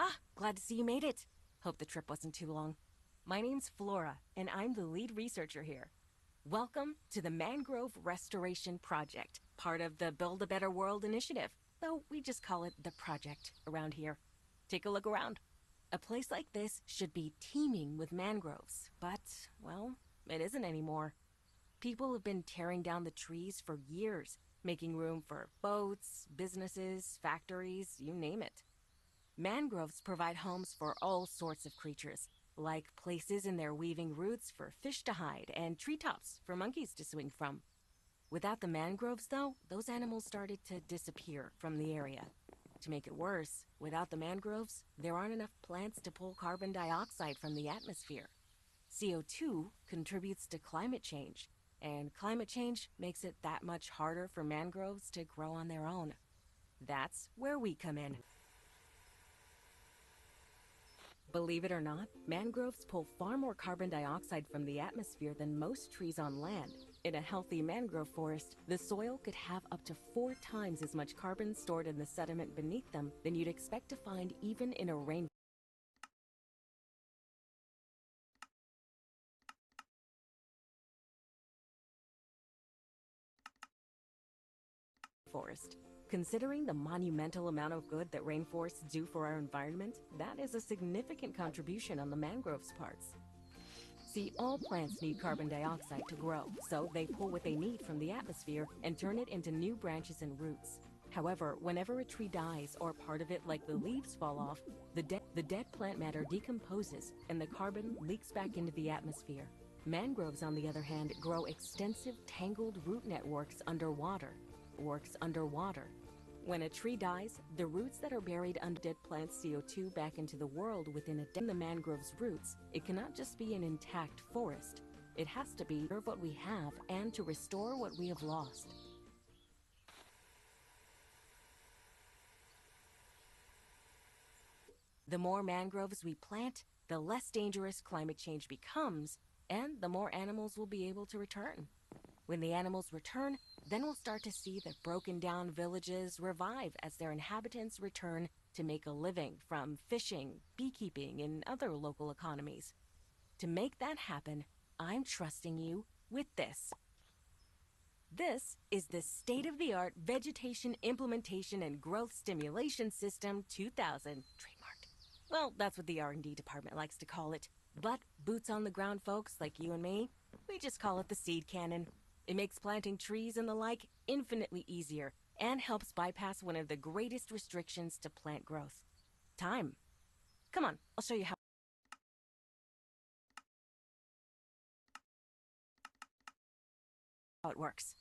Ah, glad to see you made it. Hope the trip wasn't too long. My name's Flora, and I'm the lead researcher here. Welcome to the Mangrove Restoration Project, part of the Build a Better World initiative, though we just call it the project around here. Take a look around. A place like this should be teeming with mangroves, but, well, it isn't anymore. People have been tearing down the trees for years, making room for boats, businesses, factories, you name it. Mangroves provide homes for all sorts of creatures, like places in their weaving roots for fish to hide and treetops for monkeys to swing from. Without the mangroves, though, those animals started to disappear from the area. To make it worse, without the mangroves, there aren't enough plants to pull carbon dioxide from the atmosphere. CO2 contributes to climate change, and climate change makes it that much harder for mangroves to grow on their own. That's where we come in. Believe it or not, mangroves pull far more carbon dioxide from the atmosphere than most trees on land. In a healthy mangrove forest, the soil could have up to 4 times as much carbon stored in the sediment beneath them than you'd expect to find even in a rainforest. Considering the monumental amount of good that rainforests do for our environment, that is a significant contribution on the mangroves' parts. See, all plants need carbon dioxide to grow, so they pull what they need from the atmosphere and turn it into new branches and roots. However, whenever a tree dies or part of it, like the leaves, fall off, the dead plant matter decomposes and the carbon leaks back into the atmosphere. Mangroves, on the other hand, grow extensive tangled root networks underwater. When a tree dies, the roots that are buried under dead plants CO2 back into the world within the mangrove's roots. It cannot just be an intact forest. It has to be what we have and to restore what we have lost. The more mangroves we plant, the less dangerous climate change becomes, and the more animals will be able to return. When the animals return, then we'll start to see the broken down villages revive as their inhabitants return to make a living from fishing, beekeeping, and other local economies. To make that happen, I'm trusting you with this. This is the state-of-the-art Vegetation Implementation and Growth Stimulation System 2000, trademarked. Well, that's what the R&D department likes to call it. But boots on the ground folks like you and me, we just call it the seed cannon. It makes planting trees and the like infinitely easier and helps bypass one of the greatest restrictions to plant growth: time. Come on, I'll show you how it works.